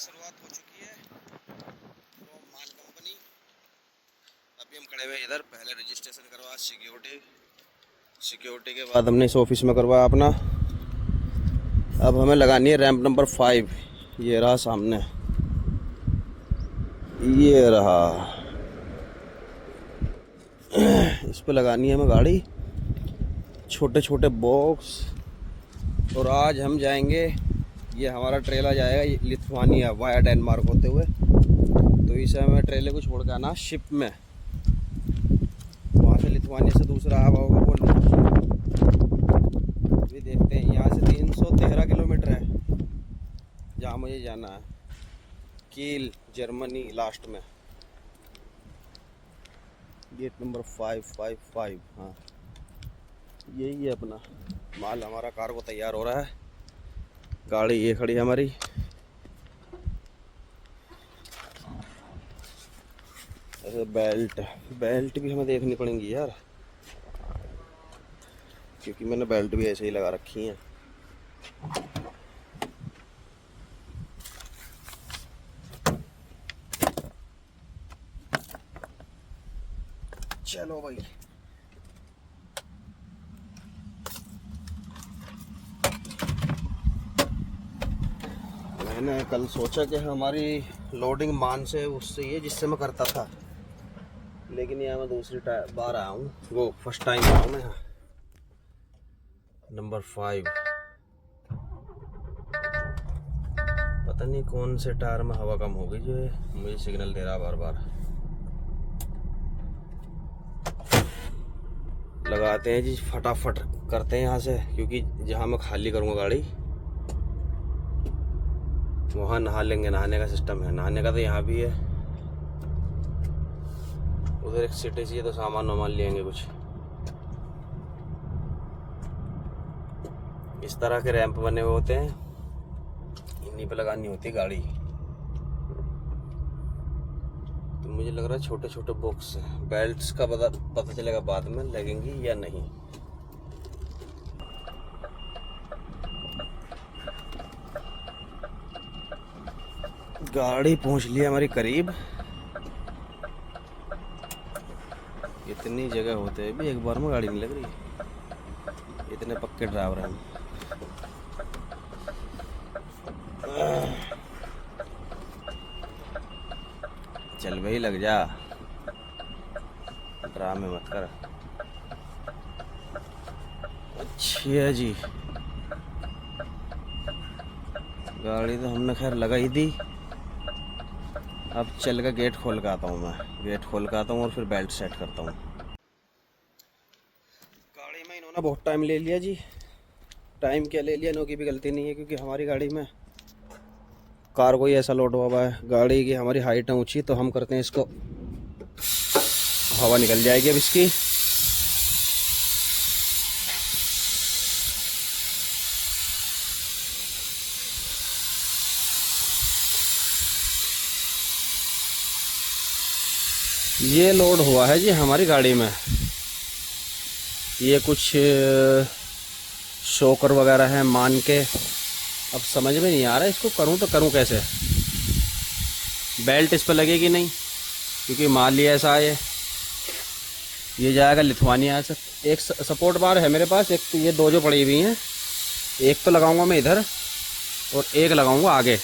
शुरुआत हो चुकी है फ्रॉम माल कंपनी। अभी हम खड़े हुए इधर, पहले रजिस्ट्रेशन करवा सिक्योरिटी के बाद हमने इस ऑफिस में करवाया अपना। अब हमें लगानी है रैंप नंबर 5। ये रहा सामने, ये रहा, इस पे लगानी है हमें गाड़ी, छोटे छोटे बॉक्स। और आज हम जाएंगे, ये हमारा ट्रेलर जाएगा लिथुआनिया वाया डेनमार्क होते हुए। तो इसे हमें ट्रेलर को छोड़ के आना शिप में, वहाँ से लिथुआनिया से दूसरा हवा होगा वो। अभी देखते हैं, यहाँ से 313 किलोमीटर है जहाँ मुझे जाना है, कील जर्मनी लास्ट में। Gate number 555। हाँ, यही है अपना माल। हमारा कार्गो तैयार हो रहा है। गाड़ी ये खड़ी है हमारी। ऐसे बेल्ट भी हमें देखनी पड़ेंगी यार, क्योंकि मैंने बेल्ट भी ऐसे ही लगा रखी है। चलो भाई, मैंने कल सोचा कि हमारी लोडिंग मान से उससे ही है जिससे मैं करता था, लेकिन यहाँ मैं दूसरी बार आया हूँ, वो फर्स्ट टाइम आया हूँ मैं यहाँ। नंबर 5, पता नहीं कौन से टायर में हवा कम हो गई जो मुझे सिग्नल दे रहा बार बार। लगाते हैं जी, फटाफट करते हैं यहाँ से, क्योंकि जहाँ मैं खाली करूँगा गाड़ी वहाँ नहा लेंगे। नहाने का सिस्टम है, नहाने का तो यहाँ भी है। उधर एक सिटी चाहिए तो सामान वामान लेंगे कुछ। इस तरह के रैंप बने हुए होते हैं, इन्हीं पे लगानी होती गाड़ी। तो मुझे लग रहा है छोटे छोटे बॉक्स हैं। बेल्ट्स का पता चलेगा बाद में लगेंगी या नहीं। गाड़ी पहुंच ली हमारी करीब। इतनी जगह होते हैं भी एक बार में गाड़ी नहीं लग रही, इतने पक्के ड्राइवर हैं हम। चल भाई, लग जा, ड्रामे मत कर। अच्छा जी, गाड़ी तो हमने खैर लगा ही दी। अब चल का गेट खोल के आता हूँ मैं, गेट खोल के आता हूँ और फिर बेल्ट सेट करता हूँ। गाड़ी में इन्होंने बहुत टाइम ले लिया जी। टाइम क्या ले लिया, इनों की भी गलती नहीं है, क्योंकि हमारी गाड़ी में कार्गो ही ऐसा लोड हुआ है। गाड़ी की हमारी हाइट है ऊंची, तो हम करते हैं इसको, हवा निकल जाएगी अब इसकी। ये लोड हुआ है जी हमारी गाड़ी में, ये कुछ शॉकर वगैरह है मान के। अब समझ में नहीं आ रहा इसको करूं तो करूं कैसे। बेल्ट इस पर लगेगी नहीं, क्योंकि माल ही ऐसा है। ये जाएगा लिथुआनिया से। एक सपोर्ट बार है मेरे पास, एक तो ये दो जो पड़ी हुई हैं, एक तो लगाऊंगा मैं इधर और एक लगाऊंगा आगे।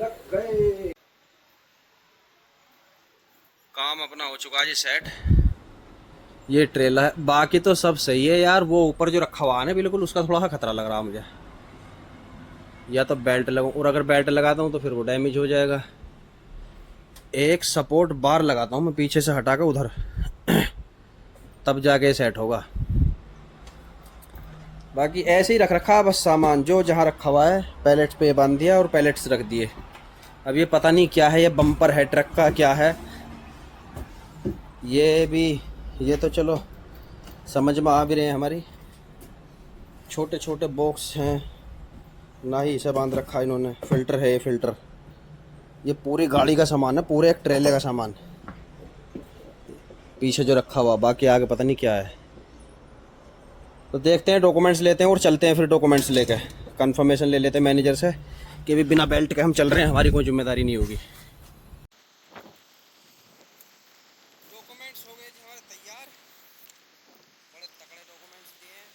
लग गए। काम अपना हो चुका है जी सेट। ये ट्रेलर है, बाकी तो सब सही है यार। वो ऊपर जो रखा हुआ है ना बिल्कुल, उसका थोड़ा सा खतरा लग रहा है मुझे। या तो बेल्ट लगाऊं, और अगर बेल्ट लगाता हूँ तो फिर वो डैमेज हो जाएगा। एक सपोर्ट बार लगाता हूँ मैं पीछे से हटा कर उधर, तब जाके सेट होगा। बाकी ऐसे ही रख रखा है बस सामान, जो जहाँ रखा हुआ है पैलेट्स पे बांध दिया और पैलेट्स रख दिए। अब ये पता नहीं क्या है, ये बम्पर है ट्रक का क्या है ये भी, ये तो चलो समझ में आ भी रहे हैं। हमारी छोटे छोटे बॉक्स हैं ना ही इसे बांध रखा है इन्होंने। फिल्टर है ये फिल्टर, ये पूरी गाड़ी का सामान है, पूरे एक ट्रेले का सामान पीछे जो रखा हुआ। बाकी आगे पता नहीं क्या है। तो देखते हैं, डॉक्यूमेंट्स लेते हैं और चलते हैं। फिर डॉक्यूमेंट्स लेके कंफर्मेशन ले लेते हैं मैनेजर से कि भी बिना बेल्ट के हम चल रहे हैं, हमारी कोई जिम्मेदारी नहीं होगी। डॉक्यूमेंट्स हो गए जी हमारे तैयार, बड़े तगड़े डॉक्यूमेंट्स दिए हैं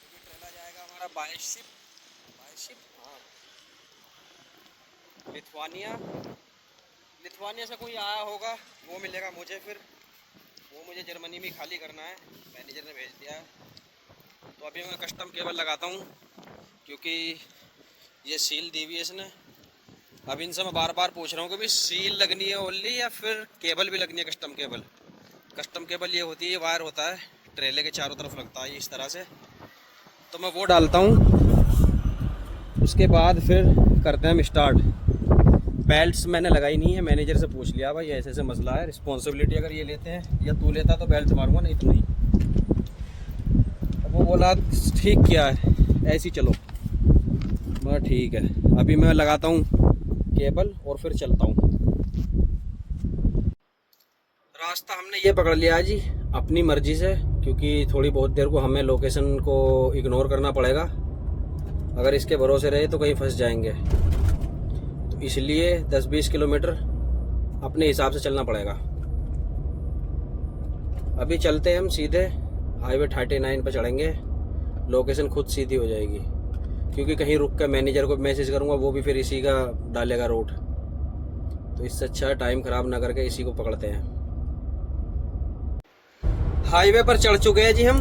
क्योंकि ट्रेला जाएगा हमारा बाय शिप हाँ, लिथुआनिया से कोई आया होगा वो मिलेगा मुझे। फिर वो मुझे जर्मनी में खाली करना है, मैनेजर ने भेज दिया है। तो अभी मैं कस्टम केबल लगाता हूँ क्योंकि ये सील दी हुई है इसने। अब इनसे मैं बार बार पूछ रहा हूँ कि भाई सील लगनी है ओनली या फिर केबल भी लगनी है। कस्टम केबल ये होती है, ये वायर होता है ट्रेले के चारों तरफ लगता है इस तरह से। तो मैं वो डालता हूँ, उसके बाद फिर करते हैं हम स्टार्ट। बेल्ट्स मैंने लगाई नहीं है, मैनेजर से पूछ लिया भाई ऐसे ऐसे मसला है, रिस्पॉन्सिबिलिटी अगर ये लेते हैं या तू लेता तो बेल्ट मारूंगा, नहीं तो नहीं। अब वो बोला ठीक क्या है ऐसे ही चलो। मैं ठीक है, अभी मैं लगाता हूँ केबल और फिर चलता हूँ। रास्ता हमने ये पकड़ लिया जी अपनी मर्जी से, क्योंकि थोड़ी बहुत देर को हमें लोकेशन को इग्नोर करना पड़ेगा। अगर इसके भरोसे रहे तो कहीं फंस जाएंगे, तो इसलिए 10-20 किलोमीटर अपने हिसाब से चलना पड़ेगा। अभी चलते हैं हम सीधे हाईवे 39 पर चढ़ेंगे, लोकेशन खुद सीधी हो जाएगी। क्योंकि कहीं रुक कर मैनेजर को मैसेज करूंगा वो भी फिर इसी का डालेगा रूट, तो इससे अच्छा टाइम ख़राब ना करके इसी को पकड़ते हैं। हाईवे पर चढ़ चुके हैं जी हम,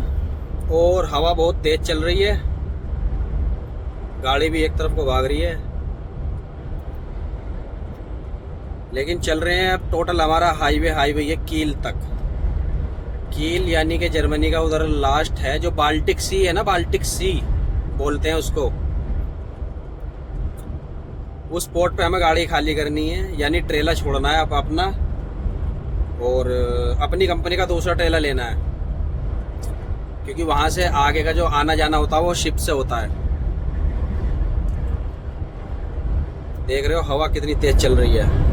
और हवा बहुत तेज चल रही है, गाड़ी भी एक तरफ को भाग रही है। लेकिन चल रहे हैं अब। टोटल हमारा हाईवे है कील तक। कील यानी कि जर्मनी का उधर लास्ट है, जो बाल्टिक सी है ना, बाल्टिक सी बोलते हैं उसको। उस पोर्ट पे हमें गाड़ी खाली करनी है, यानी ट्रेला छोड़ना है अपना, और अपनी कंपनी का दूसरा ट्रेला लेना है। क्योंकि वहां से आगे का जो आना जाना होता है वो शिप से होता है। देख रहे हो हवा कितनी तेज चल रही है।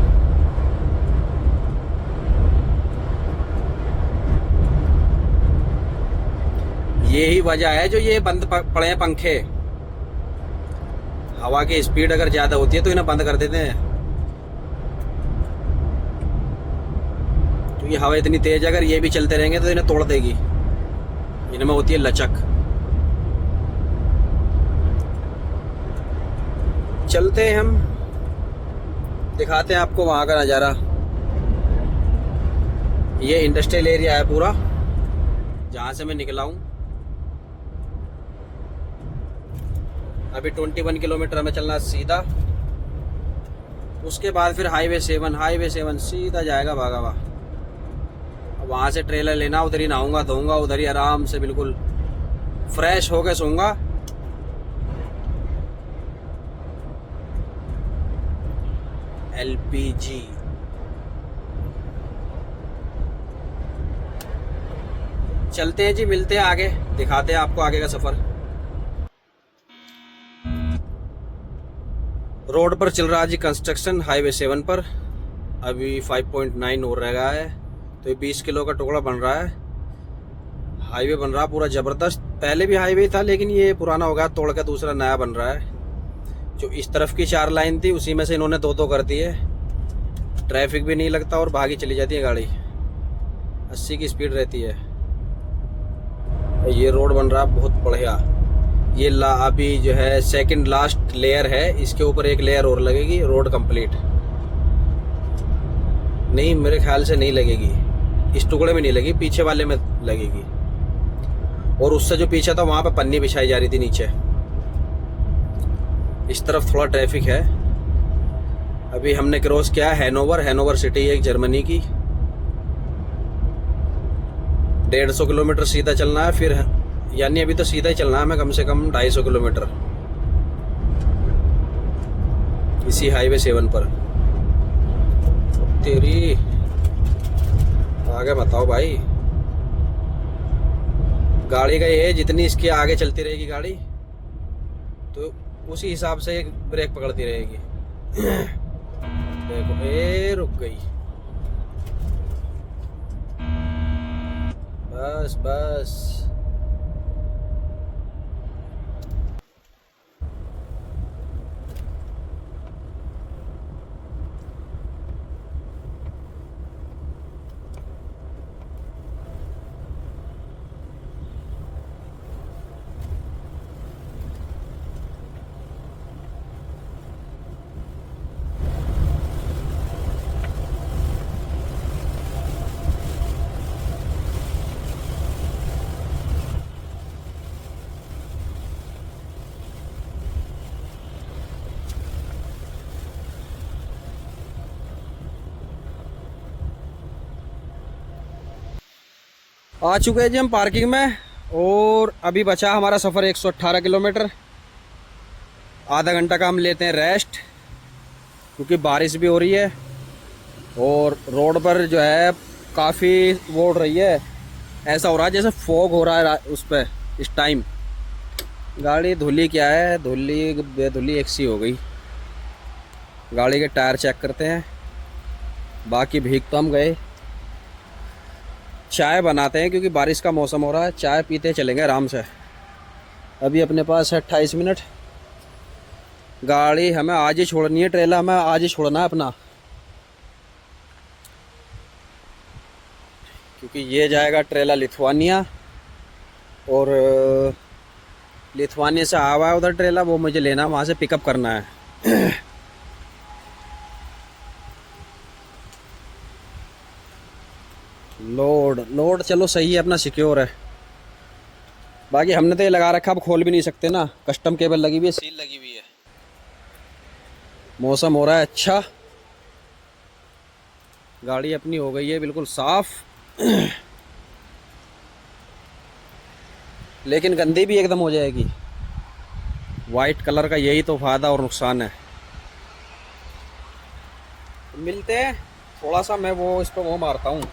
यही वजह है जो ये बंद पड़े हैं पंखे। हवा की स्पीड अगर ज्यादा होती है तो इन्हें बंद कर देते हैं। तो ये हवा इतनी तेज है, अगर ये भी चलते रहेंगे तो इन्हें तोड़ देगी। इनमें होती है लचक। चलते हैं हम, दिखाते हैं आपको वहां का नज़ारा। ये इंडस्ट्रियल एरिया है पूरा जहां से मैं निकला हूं। अभी 21 किलोमीटर हमें चलना सीधा। उसके बाद फिर हाईवे 7 सीधा जाएगा भागावा। वहां से ट्रेलर लेना, उधर ही नहाऊंगा धोऊंगा, उधर ही आराम से बिल्कुल फ्रेश होके सोऊंगा। LPG चलते हैं जी, मिलते हैं आगे, दिखाते हैं आपको आगे का सफर। रोड पर चल रहा है जी कंस्ट्रक्शन हाईवे 7 पर। अभी 5.9 हो रहा है, तो ये 20 किलो का टुकड़ा बन रहा है। हाईवे बन रहा पूरा जबरदस्त। पहले भी हाईवे था लेकिन ये पुराना हो गया, तोड़ के दूसरा नया बन रहा है। जो इस तरफ की 4 लाइन थी उसी में से इन्होंने 2 कर दी है। ट्रैफिक भी नहीं लगता और भागी चली जाती है गाड़ी, 80 की स्पीड रहती है। ये रोड बन रहा बहुत बढ़िया। ये अभी जो है सेकंड लास्ट लेयर है, इसके ऊपर एक लेयर और लगेगी, रोड कंप्लीट। नहीं, मेरे ख्याल से नहीं लगेगी, इस टुकड़े में नहीं लगी, पीछे वाले में लगेगी। और उससे जो पीछे था वहां पे पन्नी बिछाई जा रही थी नीचे। इस तरफ थोड़ा ट्रैफिक है। अभी हमने क्रॉस किया है हैनोवर सिटी है एक जर्मनी की। 150 किलोमीटर सीधा चलना है, फिर यानी अभी तो सीधा ही चलना है हमें, कम से कम 250 किलोमीटर इसी हाईवे 7 पर। तेरी आगे बताओ भाई, गाड़ी का ये है, जितनी इसके आगे चलती रहेगी गाड़ी तो उसी हिसाब से ब्रेक पकड़ती रहेगी। देखो ए रुक गई, बस बस। आ चुके हैं जी हम पार्किंग में, और अभी बचा हमारा सफ़र 118 किलोमीटर। आधा घंटा का हम लेते हैं रेस्ट, क्योंकि बारिश भी हो रही है और रोड पर जो है काफ़ी वो उड़ रही है। ऐसा हो रहा है जैसे फॉग हो रहा है उस पर इस टाइम। गाड़ी धुली क्या है, धुली बेधुली एक सी हो गई। गाड़ी के टायर चेक करते हैं, बाकी भीग तो हम गए। चाय बनाते हैं क्योंकि बारिश का मौसम हो रहा है, चाय पीते चलेंगे आराम से। अभी अपने पास है 28 मिनट। गाड़ी हमें आज ही छोड़नी है, ट्रेला हमें आज ही छोड़ना है अपना, क्योंकि ये जाएगा ट्रेला लिथुआनिया, और लिथुआनिया से आवा है उधर ट्रेला, वो मुझे लेना, वहाँ से पिकअप करना है। लोड चलो सही है, अपना सिक्योर है। बाकी हमने तो ये लगा रखा, अब खोल भी नहीं सकते ना, कस्टम केबल लगी हुई है, सील लगी हुई है। मौसम हो रहा है अच्छा, गाड़ी अपनी हो गई है बिल्कुल साफ। लेकिन गंदी भी एकदम हो जाएगी। वाइट कलर का यही तो फायदा और नुकसान है। मिलते हैं, थोड़ा सा मैं वो इस पर वो मारता हूँ,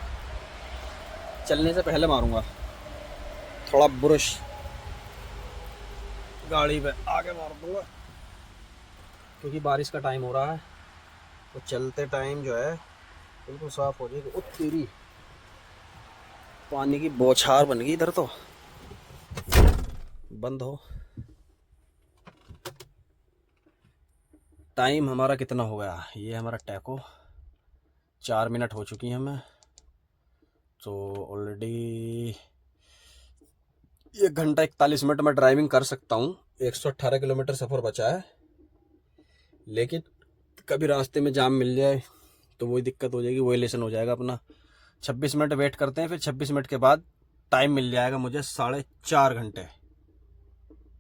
चलने से पहले मारूंगा थोड़ा ब्रश, गाड़ी पे आगे मार दूंगा, क्योंकि बारिश का टाइम हो रहा है तो चलते टाइम जो है बिल्कुल साफ हो जाएगी। तेरी पानी की बौछार बन गई इधर तो, बंद हो। टाइम हमारा कितना हो गया, ये हमारा टैको 4 मिनट हो चुकी है हमें, तो ऑलरेडी 1 घंटा 41 मिनट में ड्राइविंग कर सकता हूँ। 118 किलोमीटर सफ़र बचा है, लेकिन कभी रास्ते में जाम मिल जाए तो वही दिक्कत हो जाएगी, वही लेसन हो जाएगा अपना। 26 मिनट वेट करते हैं, फिर 26 मिनट के बाद टाइम मिल जाएगा मुझे 4.5 घंटे,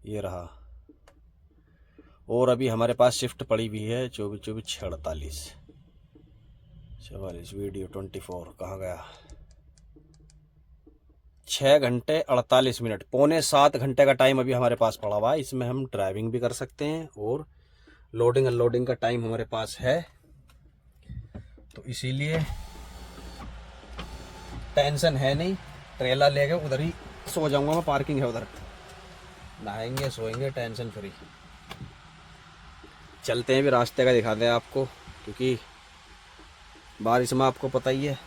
ये रहा। और अभी हमारे पास शिफ्ट पड़ी हुई है 24 48 44, वीडियो 24 कहाँ गया, 6 घंटे 48 मिनट, पौने 7 घंटे का टाइम अभी हमारे पास पड़ा हुआ है। इसमें हम ड्राइविंग भी कर सकते हैं और लोडिंग अनलोडिंग का टाइम हमारे पास है, तो इसीलिए टेंशन है नहीं। ट्रेला लेके उधर ही सो जाऊंगा मैं, पार्किंग है उधर, नहाएंगे सोएंगे टेंशन फ्री। चलते हैं भी, रास्ते का दिखाते हैं आपको, क्योंकि बारिश में आपको पता ही है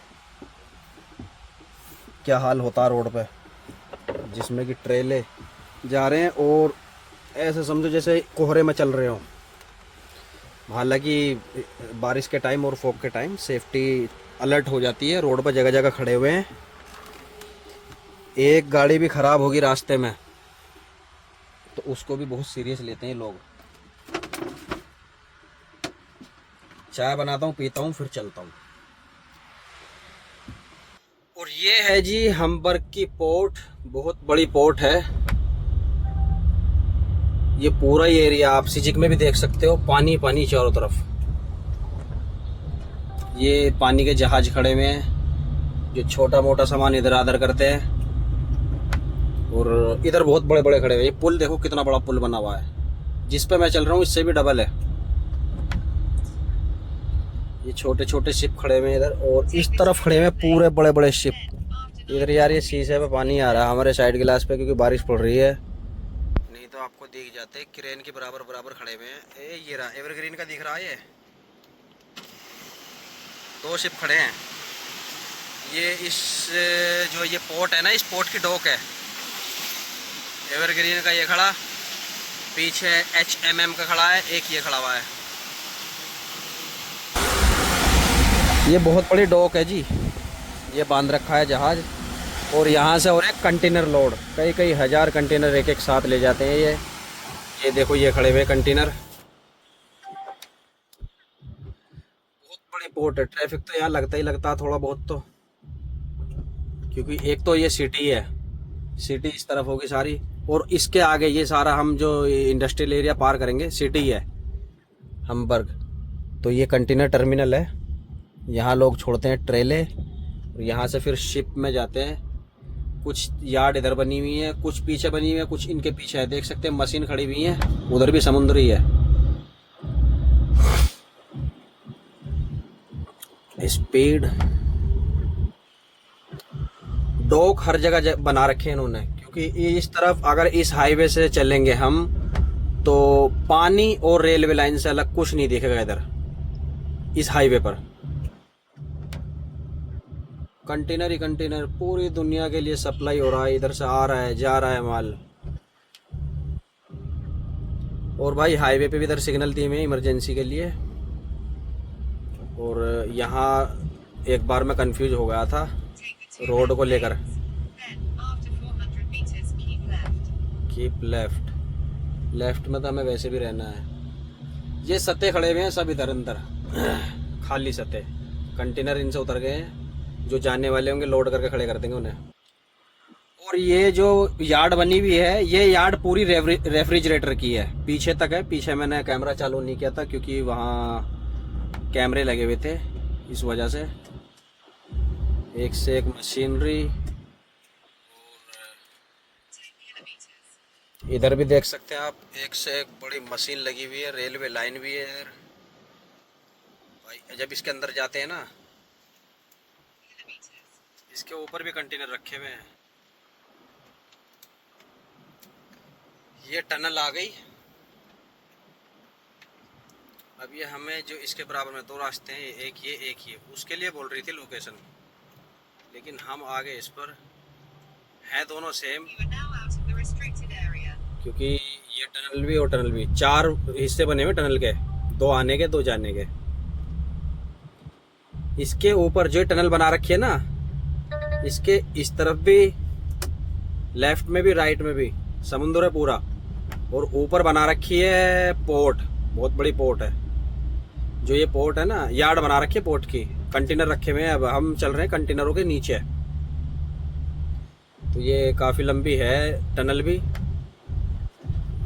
क्या हाल होता है रोड पे, जिसमें कि ट्रेले जा रहे हैं और ऐसे समझो जैसे कोहरे में चल रहे हो। हालांकि बारिश के टाइम और फॉग के टाइम सेफ्टी अलर्ट हो जाती है, रोड पर जगह जगह खड़े हुए हैं। एक गाड़ी भी ख़राब होगी रास्ते में तो उसको भी बहुत सीरियस लेते हैं लोग। चाय बनाता हूँ, पीता हूँ, फिर चलता हूँ। और ये है जी हमबर्ग की पोर्ट, बहुत बड़ी पोर्ट है। ये पूरा ही एरिया आप सिजिक में भी देख सकते हो, पानी पानी चारों तरफ। ये पानी के जहाज खड़े हुए हैं जो छोटा मोटा सामान इधर आधर करते हैं। और इधर बहुत बड़े बड़े खड़े हुए हैं। ये पुल देखो कितना बड़ा पुल बना हुआ है, जिस पे मैं चल रहा हूँ इससे भी डबल है। ये छोटे छोटे शिप खड़े हुए हैं इधर, और इस तरफ खड़े हुए हैं पूरे बड़े बड़े शिप। इधर यार ये शीशे पे पानी आ रहा है हमारे साइड गिलास पे, क्योंकि बारिश पड़ रही है, नहीं तो आपको दिख जाते। क्रेन के बराबर बराबर खड़े हुए हैं। ये रहा एवरग्रीन का दिख रहा है। ये 2 शिप खड़े हैं। ये इस जो ये पोर्ट है ना, इस पोर्ट की डॉक है। एवरग्रीन का ये खड़ा, पीछे HMM का खड़ा है, एक ये खड़ा हुआ है। ये बहुत बड़ी डॉक है जी, ये बांध रखा है जहाज। और यहाँ से और एक कंटेनर लोड, कई कई हज़ार कंटेनर एक एक साथ ले जाते हैं ये देखो ये खड़े हुए कंटेनर। बहुत बड़ी पोर्ट है। ट्रैफिक तो यहाँ लगता ही लगता है थोड़ा बहुत तो, क्योंकि एक तो ये सिटी है, सिटी इस तरफ होगी सारी, और इसके आगे ये सारा हम जो इंडस्ट्रियल एरिया पार करेंगे सिटी है हमबर्ग। तो ये कंटेनर टर्मिनल है, यहाँ लोग छोड़ते हैं ट्रेले, और यहाँ से फिर शिप में जाते हैं। कुछ यार्ड इधर बनी हुई है, कुछ पीछे बनी हुई है, कुछ इनके पीछे है। देख सकते हैं मशीन खड़ी हुई है, उधर भी समुद्र ही है। स्पीड डॉक हर जगह बना रखे हैं इन्होंने, क्योंकि इस तरफ अगर इस हाईवे से चलेंगे हम तो पानी और रेलवे लाइन से अलग कुछ नहीं दिखेगा इधर इस हाईवे पर। कंटेनर ही कंटेनर पूरी दुनिया के लिए सप्लाई हो रहा है, इधर से आ रहा है जा रहा है माल। और भाई हाईवे पे भी इधर सिग्नल दिए हुए हैं इमरजेंसी के लिए। और यहाँ एक बार मैं कंफ्यूज हो गया था रोड को लेकर। कीप लेफ्ट, लेफ्ट में तो हमें वैसे भी रहना है। ये सत्ते खड़े हुए हैं सब इधर अंदर, खाली सत्ते। कंटेनर इनसे उतर गए हैं, जो जाने वाले होंगे लोड करके खड़े कर देंगे उन्हें। और ये जो यार्ड बनी हुई है, ये यार्ड पूरी रेफ्रिजरेटर की है, पीछे तक है। पीछे मैंने कैमरा चालू नहीं किया था क्योंकि वहाँ कैमरे लगे हुए थे, इस वजह से। एक से एक मशीनरी, इधर भी देख सकते हैं आप, एक से एक बड़ी मशीन लगी हुई है। रेलवे लाइन भी है इधर भाई। जब इसके अंदर जाते हैं ना, इसके ऊपर भी कंटेनर रखे हुए हैं। ये टनल आ गई। अब ये हमें जो इसके बराबर में 2 रास्ते हैं, एक ये उसके लिए बोल रही थी लोकेशन, लेकिन हम आगे इस पर हैं दोनों सेम, क्योंकि ये टनल भी और टनल भी 4 हिस्से बने हुए टनल के, 2 आने के 2 जाने के। इसके ऊपर जो टनल बना रखी है ना, इसके इस तरफ भी, लेफ्ट में भी राइट में भी समुद्र है पूरा। और ऊपर बना रखी है पोर्ट, बहुत बड़ी पोर्ट है। जो ये पोर्ट है ना, यार्ड बना रखी है पोर्ट की, कंटेनर रखे हुए हैं। अब हम चल रहे हैं कंटेनरों के नीचे। तो ये काफ़ी लंबी है टनल भी,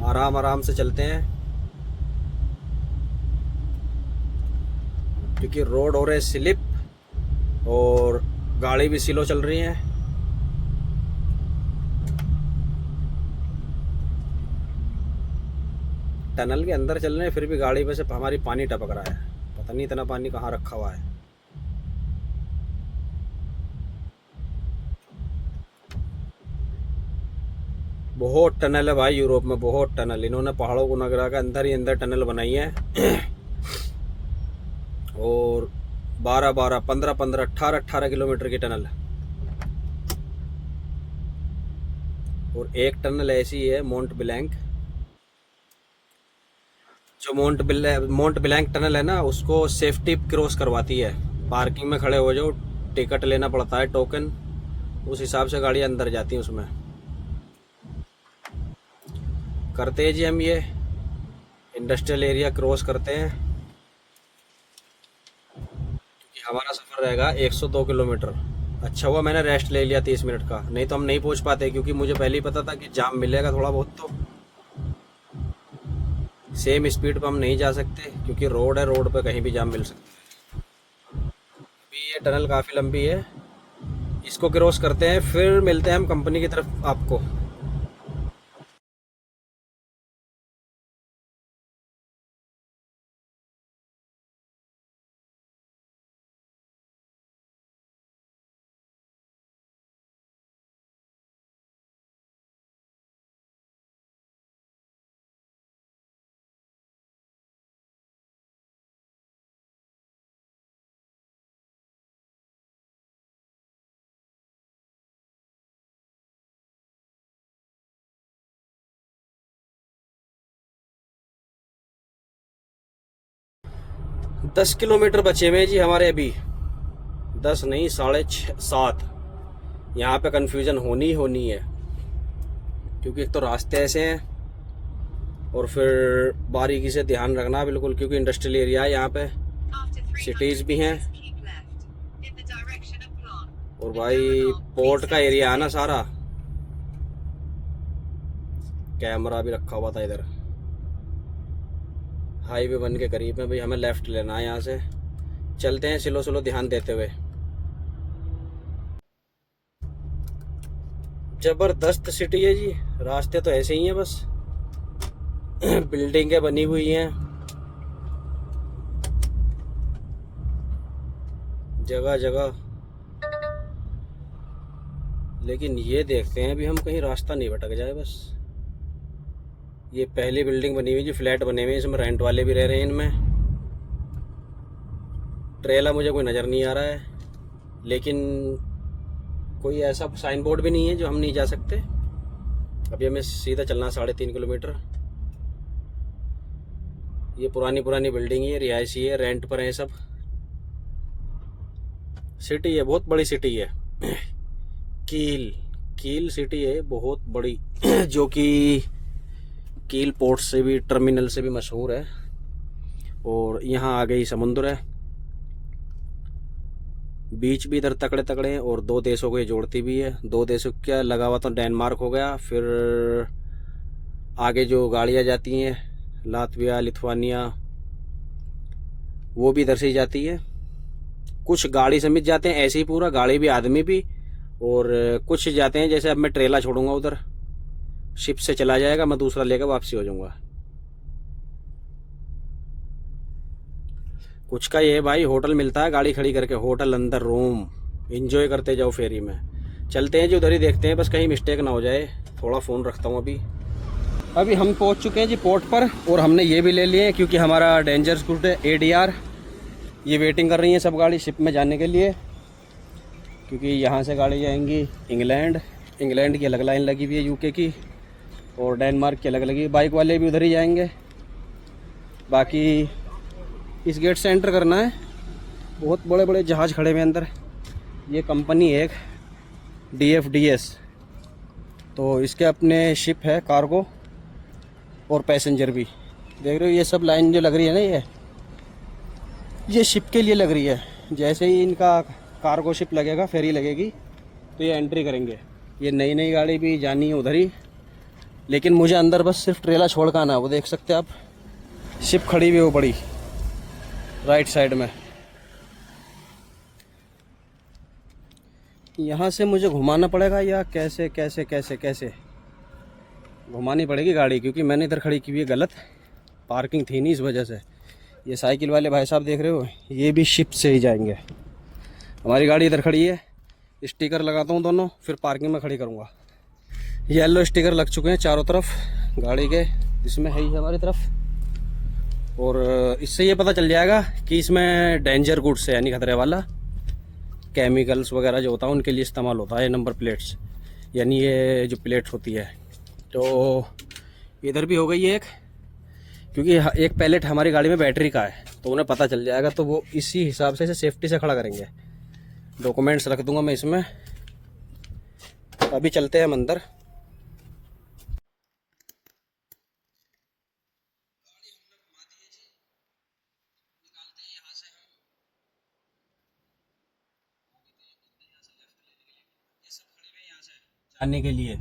आराम आराम से चलते हैं क्योंकि रोड हो रहे स्लिप और गाड़ी भी स्लो चल रही है। टनल के अंदर चल रहे हैं, फिर भी गाड़ी में से हमारी पानी टपक रहा है। पता नहीं इतना पानी कहाँ रखा हुआ है। बहुत टनल है भाई यूरोप में, बहुत टनल। इन्होंने पहाड़ों को नगरा के अंदर ही अंदर टनल बनाई है। और 12-12, 15-15, 18-18 किलोमीटर की टनल। और एक टनल ऐसी है मोंट ब्लैंक, जो मोंट ब्लैंक टनल है ना, उसको सेफ्टी क्रॉस करवाती है। पार्किंग में खड़े हो जाओ, टिकट लेना पड़ता है, टोकन, उस हिसाब से गाड़ी अंदर जाती है उसमें। करते हैं जी हम ये इंडस्ट्रियल एरिया क्रॉस करते हैं, क्योंकि हमारा सफ़र रहेगा 102 किलोमीटर। अच्छा हुआ मैंने रेस्ट ले लिया 30 मिनट का, नहीं तो हम नहीं पहुंच पाते, क्योंकि मुझे पहले ही पता था कि जाम मिलेगा थोड़ा बहुत। तो सेम स्पीड पर हम नहीं जा सकते, क्योंकि रोड है, रोड पे कहीं भी जाम मिल सकता है। अभी ये टनल काफ़ी लंबी है, इसको क्रॉस करते हैं, फिर मिलते हैं हम कंपनी की तरफ आपको। 10 किलोमीटर बचे हुए हैं जी हमारे अभी, 10 नहीं 7.5। यहाँ पे कंफ्यूजन होनी है, क्योंकि एक तो रास्ते ऐसे हैं, और फिर बारीकी से ध्यान रखना बिल्कुल, क्योंकि इंडस्ट्रियल एरिया है यहाँ पे, सिटीज़ भी हैं, और भाई पोर्ट का एरिया है ना सारा। कैमरा भी रखा हुआ था इधर। हाईवे 1 के करीब में भाई, हमें लेफ़्ट लेना है यहाँ से। चलते हैं स्लो स्लो ध्यान देते हुए। ज़बरदस्त सिटी है जी, रास्ते तो ऐसे ही हैं बस। बिल्डिंगें बनी हुई हैं जगह जगह, लेकिन ये देखते हैं अभी हम कहीं रास्ता नहीं भटक जाए बस। ये पहली बिल्डिंग बनी हुई जी, फ्लैट बने हुए हैं, इसमें रेंट वाले भी रह रहे हैं इनमें। ट्रेला मुझे कोई नज़र नहीं आ रहा है, लेकिन कोई ऐसा साइन बोर्ड भी नहीं है जो हम नहीं जा सकते। अभी हमें सीधा चलना 3.5 किलोमीटर। ये पुरानी बिल्डिंग है, रिहायशी है, रेंट पर है सब। सिटी है, बहुत बड़ी सिटी है। कील सिटी है बहुत बड़ी, जो कि कील पोर्ट से भी, टर्मिनल से भी मशहूर है। और यहाँ आगे ही समुद्र है, बीच भी इधर तकड़े तकड़े हैं, और दो देशों को ये जोड़ती भी है। दो देशों क्या लगा हुआ, तो डेनमार्क हो गया, फिर आगे जो गाड़ियाँ जाती हैं लातविया, लिथुआनिया, वो भी इधर से ही जाती है। कुछ गाड़ी समेत जाते हैं ऐसे ही, पूरा गाड़ी भी आदमी भी, और कुछ जाते हैं जैसे अब मैं ट्रेला छोड़ूंगा उधर, शिप से चला जाएगा, मैं दूसरा लेकर वापसी हो जाऊंगा। कुछ का ये है भाई, होटल मिलता है गाड़ी खड़ी करके, होटल अंदर रूम, एंजॉय करते जाओ फेरी में। चलते हैं जी उधर ही, देखते हैं बस कहीं मिस्टेक ना हो जाए। थोड़ा फ़ोन रखता हूँ अभी हम पहुँच चुके हैं जी पोर्ट पर, और हमने ये भी ले लिए हैं, क्योंकि हमारा डेंजर रूट है ADR। ये वेटिंग कर रही है सब गाड़ी शिप में जाने के लिए, क्योंकि यहाँ से गाड़ी जाएंगी इंग्लैंड की अलग लाइन लगी हुई है, UK की, और डेनमार्क की अलग लगी। बाइक वाले भी उधर ही जाएंगे। बाकी इस गेट से एंटर करना है। बहुत बड़े बड़े जहाज़ खड़े हुए अंदर। ये कंपनी है एक DFDS, तो इसके अपने शिप है, कार्गो और पैसेंजर भी। देख रहे हो ये सब लाइन जो लग रही है ना, ये शिप के लिए लग रही है। जैसे ही इनका कार्गो शिप लगेगा, फेरी लगेगी, तो ये एंट्री करेंगे। ये नई गाड़ी भी जानी है उधर ही, लेकिन मुझे अंदर बस सिर्फ ट्रेला छोड़ कर आना है। वो देख सकते हैं आप, शिप खड़ी हुई है वो बड़ी राइट साइड में। यहाँ से मुझे घुमाना पड़ेगा, या कैसे घुमानी पड़ेगी गाड़ी, क्योंकि मैंने इधर खड़ी की हुई है गलत, पार्किंग थी नहीं, इस वजह से। ये साइकिल वाले भाई साहब देख रहे हो, ये भी शिप से ही जाएंगे। हमारी गाड़ी इधर खड़ी है, स्टिकर लगाता हूँ दोनों, फिर पार्किंग में खड़ी करूँगा। येलो स्टिकर लग चुके हैं चारों तरफ गाड़ी के, इसमें है ही हमारी तरफ। और इससे ये पता चल जाएगा कि इसमें डेंजर गुड्स है, यानी खतरे वाला केमिकल्स वगैरह जो होता है उनके लिए इस्तेमाल होता है नंबर प्लेट्स, यानी ये जो प्लेट होती है। तो इधर भी हो गई है एक, क्योंकि एक पैलेट हमारी गाड़ी में बैटरी का है, तो उन्हें पता चल जाएगा, तो वो इसी हिसाब से इसे सेफ्टी से खड़ा करेंगे। डॉक्यूमेंट्स रख दूंगा मैं इसमें। अभी चलते हैं हम अंदर। आने के लिए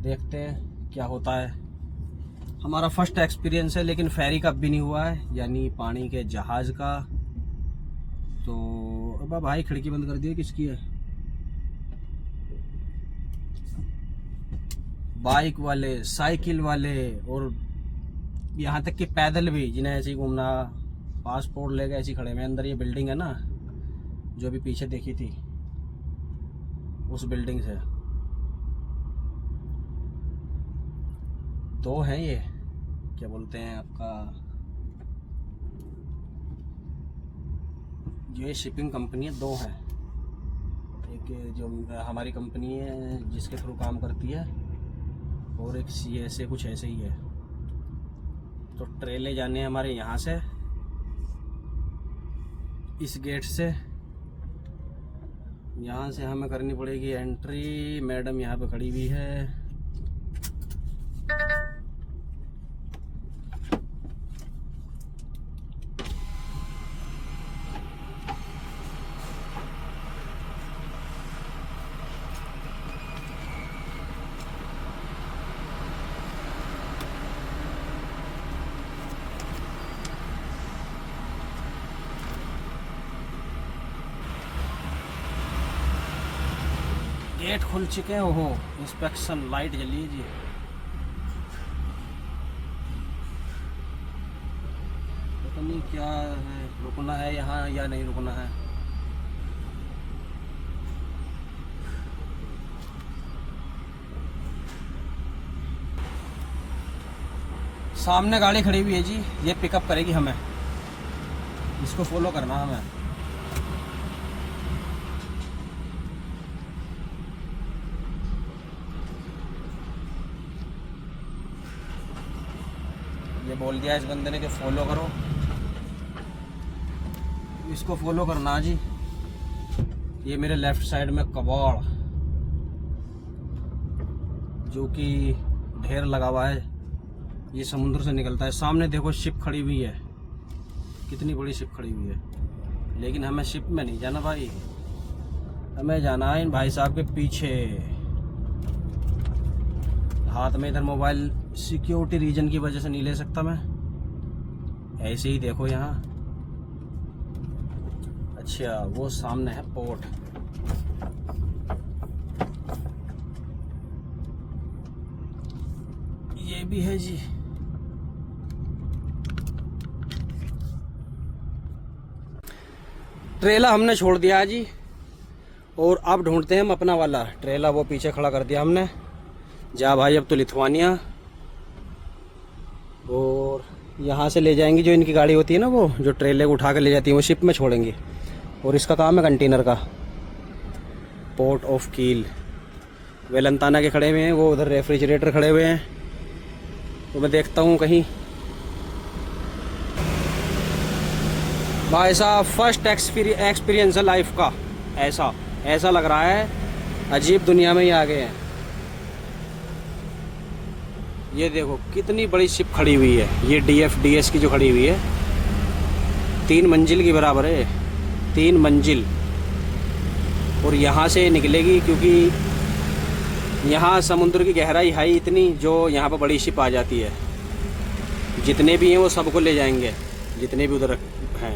देखते हैं क्या होता है। हमारा फर्स्ट एक्सपीरियंस है, लेकिन फेरी का भी नहीं हुआ है, यानी पानी के जहाज़ का। तो अब भाई खिड़की बंद कर दी, किसकी है? बाइक वाले, साइकिल वाले और यहाँ तक कि पैदल भी, जिन्हें ऐसे ही घूमना, पासपोर्ट लेके ऐसे ही खड़े हैं। अंदर ये बिल्डिंग है ना, जो भी पीछे देखी थी, उस बिल्डिंग से दो हैं ये, क्या बोलते हैं आपका, ये शिपिंग कंपनी है, दो हैं। एक जो हमारी कंपनी है जिसके थ्रू काम करती है, और एक CSA कुछ ऐसे ही है। तो ट्रेलें जाने हमारे यहाँ से, इस गेट से, यहाँ से हमें करनी पड़ेगी एंट्री। मैडम यहाँ पे खड़ी हुई है। गेट खुल चुके हैं। ओहो, इंस्पेक्शन लाइट जली है जी। पता नहीं क्या है, रुकना है यहाँ या नहीं रुकना है। सामने गाड़ी खड़ी हुई है जी, ये पिकअप करेगी हमें, इसको फॉलो करना हमें। ये बोल दिया इस बंदे ने कि फॉलो करो, इसको फॉलो करना जी। ये मेरे लेफ्ट साइड में कबाड़, जो कि ढेर लगा हुआ है, ये समुद्र से निकलता है। सामने देखो शिप खड़ी हुई है, कितनी बड़ी शिप खड़ी हुई है। लेकिन हमें शिप में नहीं जाना भाई, हमें जाना है इन भाई साहब के पीछे। हाथ में इधर मोबाइल सिक्योरिटी रीजन की वजह से नहीं ले सकता मैं, ऐसे ही देखो यहाँ। अच्छा, वो सामने है पोर्ट। ये भी है जी। ट्रेला हमने छोड़ दिया है जी, और अब ढूंढते हैं हम अपना वाला ट्रेला। वो पीछे खड़ा कर दिया हमने। जा भाई, अब तो लिथुआनिया। और यहाँ से ले जाएंगी, जो इनकी गाड़ी होती है ना, वो जो ट्रेले को उठा कर ले जाती है, वो शिप में छोड़ेंगे। और इसका काम है कंटेनर का। पोर्ट ऑफ कील। वेलंताना के खड़े हुए हैं, वो उधर रेफ्रिजरेटर खड़े हुए हैं। तो मैं देखता हूँ कहीं। भाई साहब, फर्स्ट एक्सपीरियंस है लाइफ का। ऐसा लग रहा है अजीब दुनिया में ही आ गए हैं। ये देखो कितनी बड़ी शिप खड़ी हुई है, ये DFDS की जो खड़ी हुई है, 3 मंजिल की बराबर है, 3 मंजिल। और यहाँ से निकलेगी, क्योंकि यहाँ समुद्र की गहराई है इतनी, जो यहाँ पर बड़ी शिप आ जाती है। जितने भी हैं वो सबको ले जाएंगे, जितने भी उधर हैं।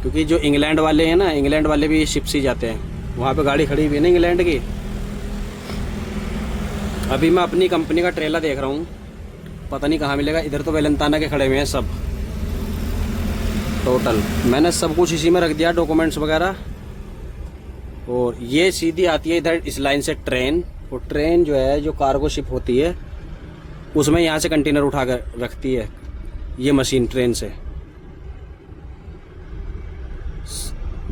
क्योंकि जो इंग्लैंड वाले हैं ना, इंग्लैंड वाले भी शिप से जाते हैं। वहाँ पे गाड़ी खड़ी हुई है ना इंग्लैंड की। अभी मैं अपनी कंपनी का ट्रेला देख रहा हूँ, पता नहीं कहाँ मिलेगा। इधर तो वेलंताना के खड़े हुए हैं सब टोटल। मैंने सब कुछ इसी में रख दिया, डॉक्यूमेंट्स वगैरह। और ये सीधी आती है इधर इस लाइन से ट्रेन। और ट्रेन जो है, जो कार्गो शिप होती है, उसमें यहाँ से कंटेनर उठा कर रखती है ये मशीन ट्रेन से।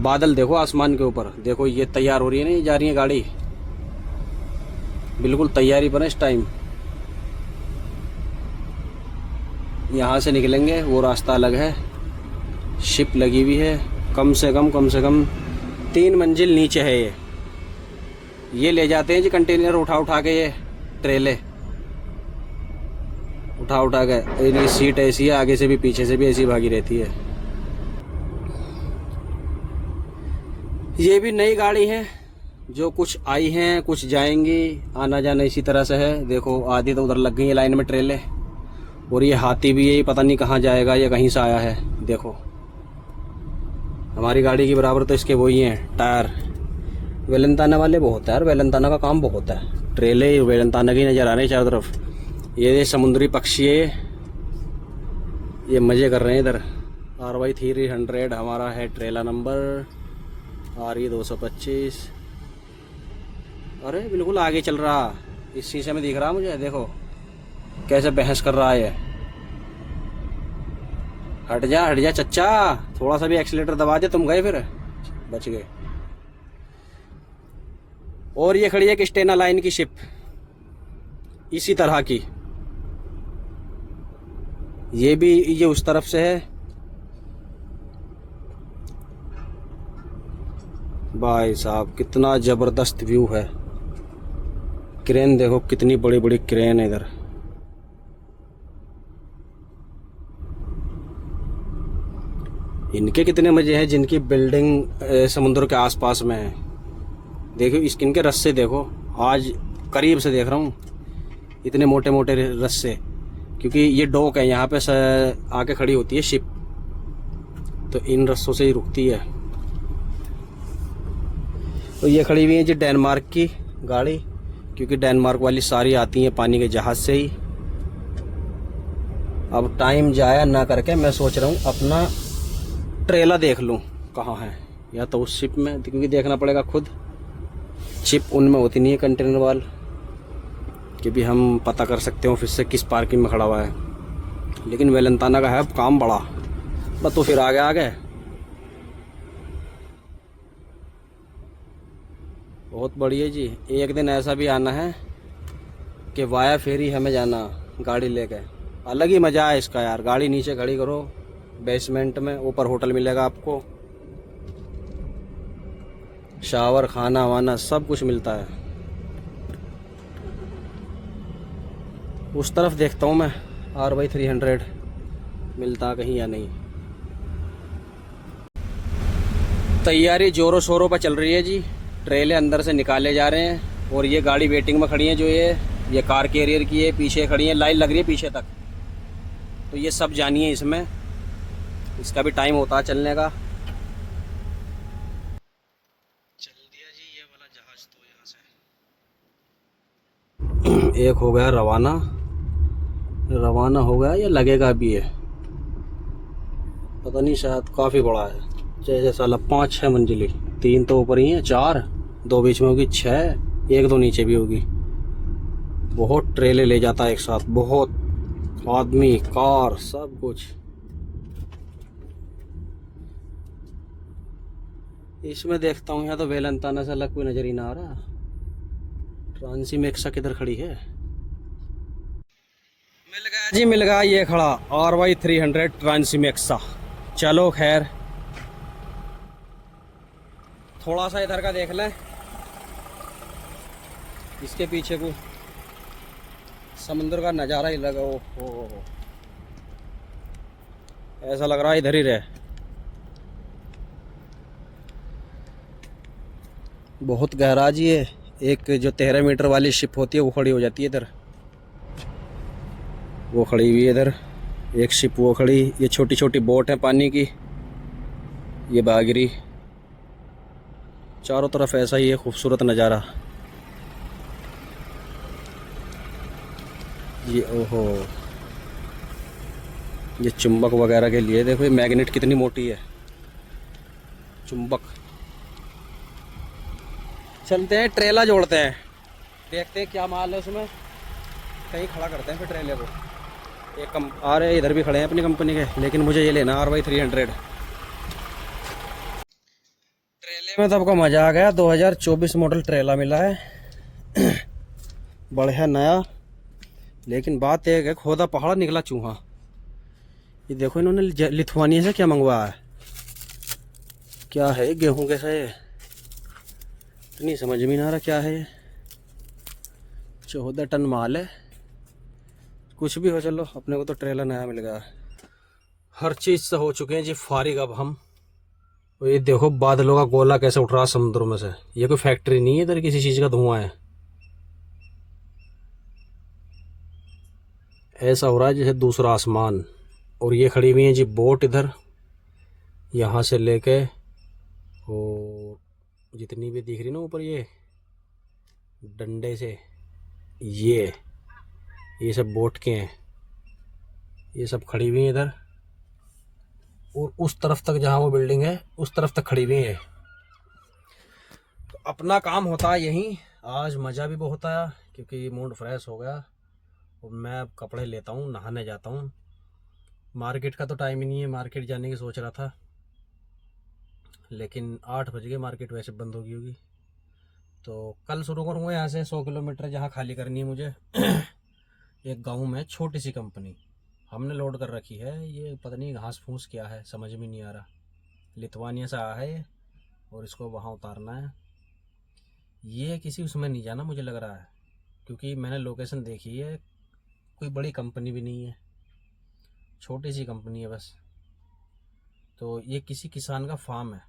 बादल देखो आसमान के ऊपर, देखो ये तैयार हो रही है ना, ये जा रही है गाड़ी, बिल्कुल तैयारी पर है इस टाइम। यहाँ से निकलेंगे, वो रास्ता अलग है। शिप लगी हुई है, कम से कम 3 मंजिल नीचे है ये ले जाते हैं जी कंटेनर उठा के। ये ट्रेले उठा के, इनकी सीट ऐसी है, आगे से भी पीछे से भी ऐसी भागी रहती है। ये भी नई गाड़ी है, जो कुछ आई हैं कुछ जाएंगी, आना जाना इसी तरह से है। देखो आधी तो उधर लग गई है लाइन में ट्रेलें, और ये हाथी भी है, पता नहीं कहाँ जाएगा, ये कहीं से आया है। देखो हमारी गाड़ी के बराबर तो इसके वही हैं टायर। वेलंताना वाले बहुत है यार, वेलंताना का काम बहुत है। ट्रेले वेलंताना की नज़र आ रही है चारों तरफ। ये समुद्री पक्षी है, ये मज़े कर रहे हैं इधर। RY300 हमारा है ट्रेला नंबर RE225। अरे बिल्कुल आगे चल रहा, इस शीशे में दिख रहा मुझे। देखो कैसे बहस कर रहा है। हट जा चच्चा, थोड़ा सा भी एक्सीलेटर दबा दे तुम गए, फिर बच गए। और ये खड़ी है कि स्टेना लाइन की शिप इसी तरह की, ये भी ये उस तरफ से है। भाई साहब कितना जबरदस्त व्यू है। क्रेन देखो कितनी बड़ी बड़ी क्रेन है इधर। इनके कितने मजे हैं जिनकी बिल्डिंग समुद्र के आसपास में है। देखो इनके रस्से देखो, आज करीब से देख रहा हूँ, इतने मोटे मोटे रस्से। क्योंकि ये डॉक है, यहाँ पे आके खड़ी होती है शिप, तो इन रस्सों से ही रुकती है। तो ये खड़ी हुई है जी डेनमार्क की गाड़ी, क्योंकि डेनमार्क वाली सारी आती हैं पानी के जहाज़ से ही। अब टाइम जाया ना करके मैं सोच रहा हूँ अपना ट्रेला देख लूँ कहाँ है, या तो उस शिप में, क्योंकि देखना पड़ेगा खुद। शिप उनमें होती नहीं है कंटेनर वाल, कि भी हम पता कर सकते हो फिर से किस पार्किंग में खड़ा हुआ है। लेकिन वेलंताना का है काम बड़ा, बस तो फिर आगे बहुत बढ़िया जी। एक दिन ऐसा भी आना है कि वाया फेरी हमें जाना गाड़ी लेके, अलग ही मज़ा है इसका यार। गाड़ी नीचे खड़ी करो बेसमेंट में, ऊपर होटल मिलेगा आपको, शावर खाना वाना सब कुछ मिलता है। उस तरफ देखता हूँ मैं RY300 मिलता कहीं या नहीं। तैयारी जोरों शोरों पर चल रही है जी, ट्रेले अंदर से निकाले जा रहे हैं। और ये गाड़ी वेटिंग में खड़ी है, जो ये कार कैरियर की है, पीछे खड़ी है, लाइन लग रही है पीछे तक। तो ये सब जानिए इसमें, इसका भी टाइम होता है चलने का। चल दिया जी ये वाला जहाज तो यहाँ से। एक हो गया रवाना हो गया, या लगेगा भी है पता नहीं, शायद काफ़ी बड़ा है। जैसे साला 5-6 मंजिली, 3 तो ऊपर ही है, 4 2 बीच में होगी, 6 1 2 नीचे भी होगी। बहुत ट्रेले ले जाता है एक साथ, बहुत आदमी कार सब कुछ। इसमें देखता हूँ यहाँ तो वेलंताना से अलग कोई नज़र ही ना आ रहा। ट्रांसीमेक्सा किधर खड़ी है? मिल गया जी, मिल गया, ये खड़ा RY300 ट्रांसीमेक्सा। चलो खैर, थोड़ा सा इधर का देख लें, इसके पीछे को समुद्र का नज़ारा ही लगा। ओहो, ऐसा लग रहा है इधर ही रहे। बहुत गहरा जी है। एक जो 13 मीटर वाली शिप होती है वो खड़ी हो जाती है इधर, वो खड़ी हुई है इधर एक शिप, वो खड़ी। ये छोटी छोटी बोट है पानी की, ये बागरी। चारों तरफ ऐसा ही है खूबसूरत नज़ारा। ये ओहो, ये चुंबक वगैरह के लिए देखो, ये मैग्नेट कितनी मोटी है, चुंबक। चलते हैं ट्रेला जोड़ते हैं, देखते हैं क्या माल है उसमें, कहीं खड़ा करते हैं फिर ट्रेले को। एक आ रहे इधर भी खड़े हैं अपनी कंपनी के, लेकिन मुझे ये लेना RY300। ट्रेले में तो आपको मज़ा आ गया। 2024 मॉडल ट्रेला मिला है, बढ़िया नया। लेकिन बात एक है, खोदा पहाड़ निकला चूहा। ये देखो इन्होंने लिथुआनिया से क्या मंगवाया है, क्या है गेहूं कैसा है, इतनी समझ में नहीं आ रहा क्या है ये। 14 टन माल है। कुछ भी हो, चलो अपने को तो ट्रेलर नया मिल गया। हर चीज़ से हो चुके हैं जी फारिग अब हम। और ये देखो बादलों का गोला कैसे उठ रहा है समुद्र में से। ये कोई फैक्ट्री नहीं है, इधर किसी चीज का धुआं है। ऐसा हो रहा है जैसे दूसरा आसमान। और ये खड़ी हुई है जी बोट इधर, यहाँ से लेके और जितनी भी दिख रही ना ऊपर ये डंडे से, ये सब बोट के हैं। ये सब खड़ी हुई है इधर, और उस तरफ तक जहाँ वो बिल्डिंग है उस तरफ तक खड़ी हुई है। तो अपना काम होता है यहीं। आज मज़ा भी बहुत आया क्योंकि मूड फ्रेश हो गया। और मैं अब कपड़े लेता हूँ, नहाने जाता हूँ। मार्केट का तो टाइम ही नहीं है, मार्केट जाने की सोच रहा था, लेकिन 8 बज गए, मार्केट वैसे बंद होगी होगी। तो कल शुरू करूँगा यहाँ से 100 किलोमीटर जहाँ खाली करनी है मुझे। एक गांव में छोटी सी कंपनी हमने लोड कर रखी है। ये पता नहीं घास फूस क्या है, समझ में नहीं आ रहा। लिथुआनिया से आया है और इसको वहाँ उतारना है। ये किसी उसमें नहीं जाना मुझे लग रहा है, क्योंकि मैंने लोकेशन देखी है। कोई बड़ी कंपनी भी नहीं है, छोटी सी कंपनी है बस। तो ये किसी किसान का फार्म है।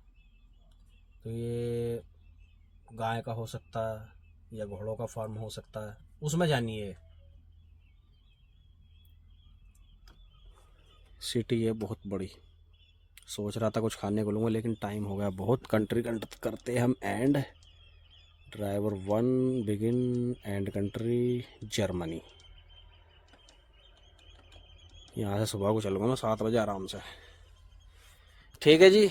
तो ये गाय का हो सकता है या घोड़ों का फार्म हो सकता है, उसमें जानी है। सिटी है बहुत बड़ी। सोच रहा था कुछ खाने को लूँगा, लेकिन टाइम हो गया बहुत। कंट्री करते हम and driver 1 begin and country Germany. यहाँ से सुबह को चलूँगा मैं 7 बजे आराम से। ठीक है जी,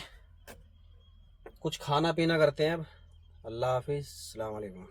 कुछ खाना पीना करते हैं अब। अल्लाह हाफिज़, अस्सलाम वालेकुम।